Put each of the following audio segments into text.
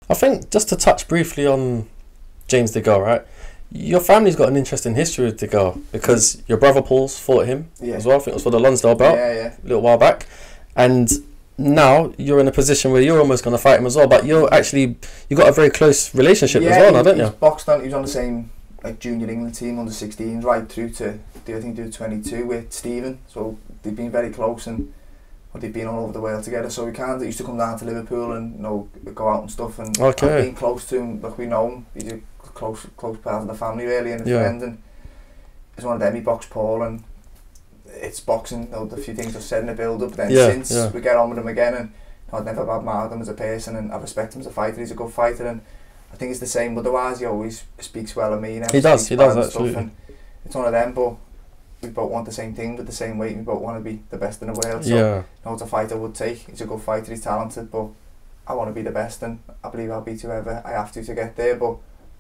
I think just to touch briefly on James Degale, right? Your family's got an interesting history with Degale because your brother Paul's fought him as well. I think it was for the Lonsdale belt a little while back. And now you're in a position where you're almost going to fight him as well. But you got a very close relationship as well now, don't you? Boxed on. He was on the same junior England team under 16s right through to do 22 with Stephen. So they've been very close and they've been all over the world together. So he used to come down to Liverpool and go out and stuff. And I've been close to him. We know him. He's a close part of the family really and a friend. And he's one of them. He boxed Paul and it's boxing. The few things I've said in the build up. Then since we get on with him again, and I've never badmouthed him as a person, and I respect him as a fighter. He's a good fighter, and I think it's the same. Otherwise, he always speaks well of me. He does absolutely. And it's one of them, but we both want the same thing with the same weight. We both want to be the best in the world. So it's a fighter would take. He's a good fighter. He's talented, but I want to be the best, and I believe I'll beat whoever I have to get there. But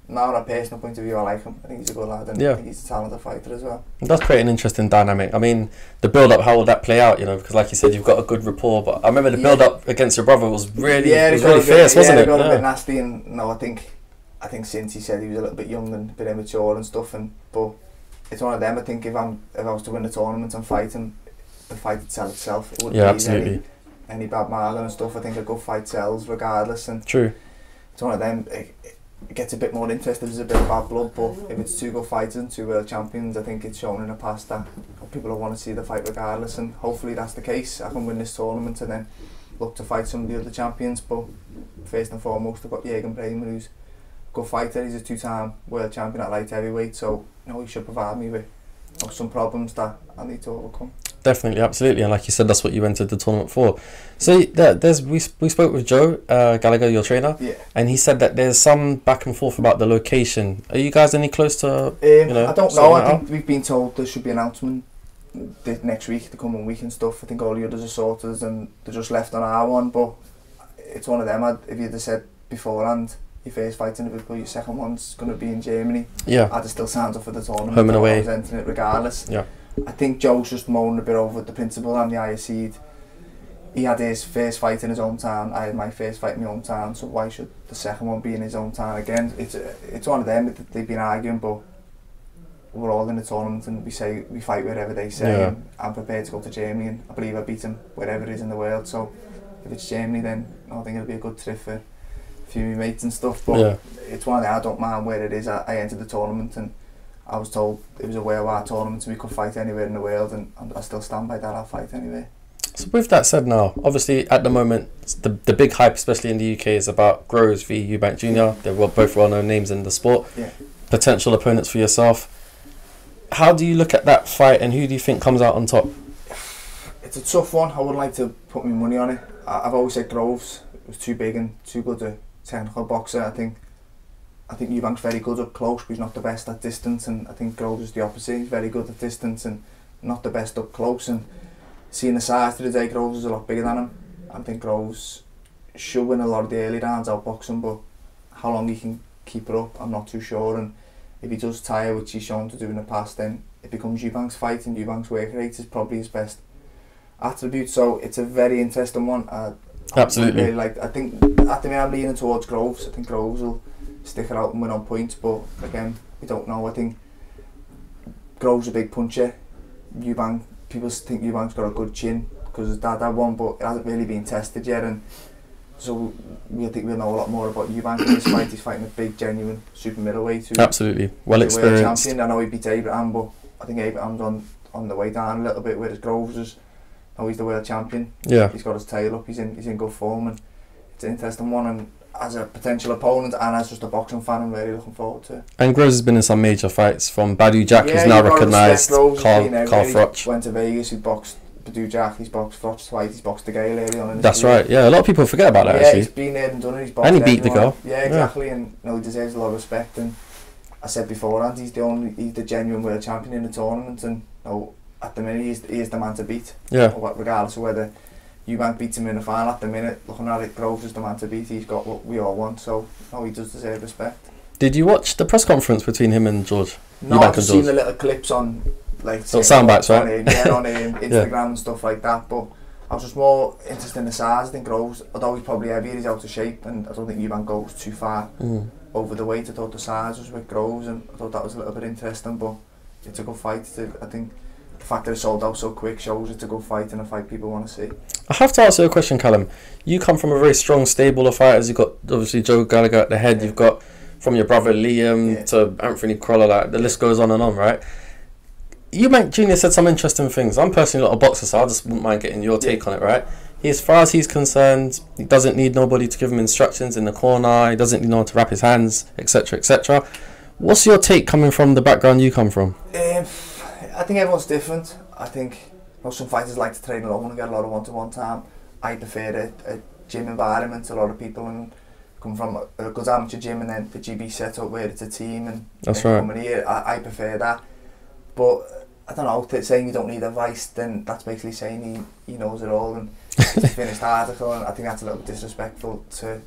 now, on a personal point of view, I like him. I think he's a good lad, and I think he's a talented fighter as well. It does create an interesting dynamic. I mean, the build-up, how will that play out? Because like you said, you've got a good rapport. But I remember the build-up against your brother was really, really fierce, wasn't it? It got a bit nasty, and I think since he said he was a little bit young and a bit immature and stuff, but it's one of them. I think if I was to win the tournament and fight him, the fight would sell itself. It wouldn't be any bad margin and stuff. I think a good fight sells regardless. And true. It's one of them. It gets a bit more interest if there's a bit of bad blood, but if it's two good fighters and two world champions, I think it's shown in the past that people will want to see the fight regardless, and hopefully that's the case. I can win this tournament and then look to fight some of the other champions, but first and foremost I've got Jürgen Brähmer, who's a good fighter. He's a two-time world champion at light heavyweight, so he should provide me with some problems that I need to overcome. Definitely, absolutely, and like you said, that's what you entered the tournament for. So we spoke with Joe Gallagher, your trainer, and he said that there's some back and forth about the location. Are you guys any close to? I don't know. I think we've been told there should be an announcement next week, the coming week and stuff. I think all the others are sorted and they're just left on our one. But it's one of them. If you'd have said beforehand, your first fight in Liverpool, your second one's going to be in Germany, I'd have still signed up for the tournament. Home and away. I was entering it regardless. I think Joe's just moaning a bit over the principle and the higher seed. He had his first fight in his hometown, I had my first fight in my hometown, so why should the second one be in his hometown again? It's one of them. They've been arguing, but we're all in the tournament and we fight wherever they say, and I'm prepared to go to Germany, and I believe I beat him wherever it is in the world. So if it's Germany, then I think it'll be a good trip for a few of my mates and stuff, but it's one of them. I don't mind where it is. I entered the tournament and I was told it was a worldwide tournament and we could fight anywhere in the world, and I still stand by that. I'll fight anywhere. So with that said now, obviously at the moment the big hype, especially in the UK, is about Groves v Eubank Jr. They're both well-known names in the sport. Potential opponents for yourself. How do you look at that fight, and who do you think comes out on top? It's a tough one. I wouldn't like to put my money on it. I've always said Groves was too big and too good a technical boxer. I think Eubank's very good up close, but he's not the best at distance, and I think Groves is the opposite. He's very good at distance and not the best up close, and seeing the size today, Groves is a lot bigger than him. I think Groves should win a lot of the early rounds outboxing, but how long he can keep it up, I'm not too sure. And if he does tire, which he's shown to do in the past, then it becomes Eubank's fight, and Eubank's work rate is probably his best attribute. So it's a very interesting one. Absolutely. Really I think at the minute I'm leaning towards Groves. I think Groves will stick it out and win on points, but again, we don't know. I think Groves is a big puncher. Eubank, people think Eubank's got a good chin because his dad had one, but it hasn't really been tested yet, and so I think we'll know a lot more about Eubank in this fight. He's fighting a big, genuine super middleweight. Absolutely, well experienced. Champion. I know he beat Abraham, but I think Abraham's on the way down a little bit, whereas Groves is. Oh, he's the world champion. He's got his tail up. He's in good form, and it's an interesting one. And as a potential opponent and as just a boxing fan, I'm really looking forward to it. And Groves has been in some major fights, from Badu Jack, who's now recognised. Carl Froch went to Vegas. He boxed Badu Jack. He's boxed Froch twice. He's boxed Degale early on in his That's career. Right. Yeah, a lot of people forget about that. Actually, he's been there and done it. He's boxed and he beat Degale. Yeah, exactly. And he deserves a lot of respect. And I said beforehand, he's the genuine world champion in the tournament, and at the minute he is the man to beat. Regardless of whether Eubank beats him in the final, at the minute, looking at it, Groves is the man to beat. He's got what we all want, so he does deserve respect. Did you watch the press conference between him and George? No, I've seen the little clips on sound bites, right? On Instagram and stuff like that, but I was just more interested in the size. I think Groves, although he's probably heavier, he's out of shape, and I don't think Eubank goes too far over the weight. I thought the size was with Groves, and I thought that was a little bit interesting, but it's a good fight. I think the fact that it sold out so quick shows it's a good fight and a fight people want to see. I have to ask you a question, Callum. You come from a very strong stable of fighters. You've got obviously Joe Gallagher at the head. You've got from your brother Liam to Anthony Crolla, like the list goes on, right? Eubank Jr said some interesting things. I'm personally not a boxer, so I just wouldn't mind getting your take on it, right? As far as he's concerned, he doesn't need nobody to give him instructions in the corner. He doesn't need no one to wrap his hands, etc., etc. What's your take coming from the background you come from? I think everyone's different. I think some fighters like to train alone and get a lot of one-to-one time. I prefer a gym environment. A lot of people and come from a good amateur gym and then the GB setup where it's a team and coming here. I prefer that. But I don't know, saying you don't need advice, then that's basically saying he knows it all and it's a finished article, and I think that's a little bit disrespectful to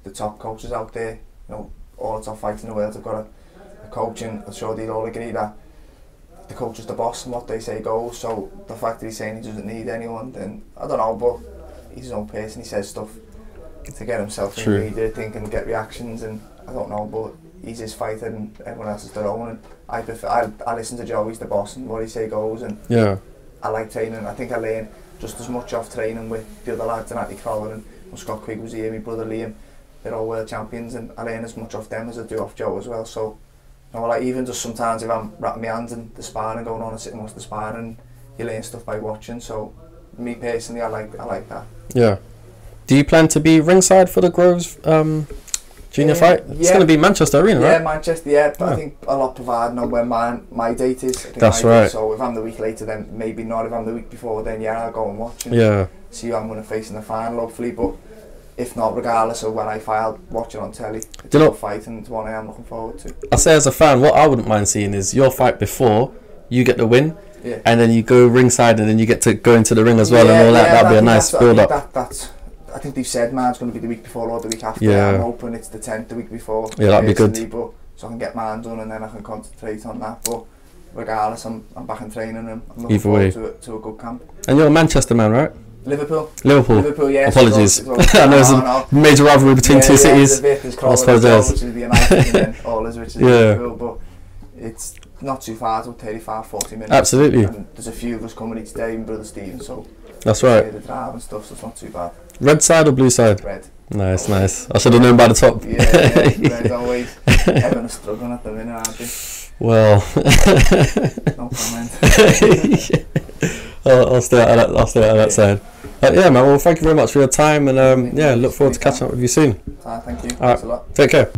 the top coaches out there. You know, all the top fighters in the world have got a coach, and I'm sure they'd all agree that the coach is the boss and what they say goes. So the fact that he's saying he doesn't need anyone, then I don't know, but he's his own person. He says stuff to get himself in the media, think, and get reactions, and I don't know, but he's his fighter and everyone else is their own. And I listen to Joe, he's the boss, and what he say goes. And I like training. I think I learn just as much off training with the other lads, and Anthony Crolla and Scott Quigg was here, my brother Liam. They're all world champions, and I learn as much off them as I do off Joe as well. So, you know, like even just sometimes if I'm wrapping my hands in the sparring going on and sitting watching the sparring, you learn stuff by watching. So, me personally, I like that. Yeah. Do you plan to be ringside for the Groves junior fight? It's going to be Manchester Arena, right? Yeah, Manchester, but I think a lot providing on when my date is. I think that's right. So if I'm the week later, then maybe not. If I'm the week before, then I'll go and watch and see who I'm going to face in the final, hopefully. But if not, regardless of when I fight, I'll watch it on telly. It's a good fight, and it's one I am looking forward to. I say as a fan, what I wouldn't mind seeing is your fight before you get the win, and then you go ringside, and then you get to go into the ring as well, and all that. That'd be a nice build-up. I think they've said mine's going to be the week before or the week after. I'm hoping it's the 10th, the week before. Yeah, that'd be good. But, so I can get mine done and then I can concentrate on that. But regardless, I'm back in training and I'm looking forward to a good camp. And you're a Manchester man, right? Liverpool, yeah. Apologies. I know there's a major rivalry between two cities. There's Crolla, which is the United, and then Allers, which is Liverpool. But it's not too far, it's about 35-40 minutes. Absolutely. And there's a few of us coming each day, my brother Stephen, so that's right. The drive and stuff, so it's not too bad. Red side or blue side? Red. Nice. I should have known by the top. Red always. Everyone's struggling at the minute, aren't they? Well. No comment. I'll stay out of that side. Yeah, man. Well, thank you very much for your time, and look forward to catching up with you soon. Thank you. All right. Thanks a lot. Take care.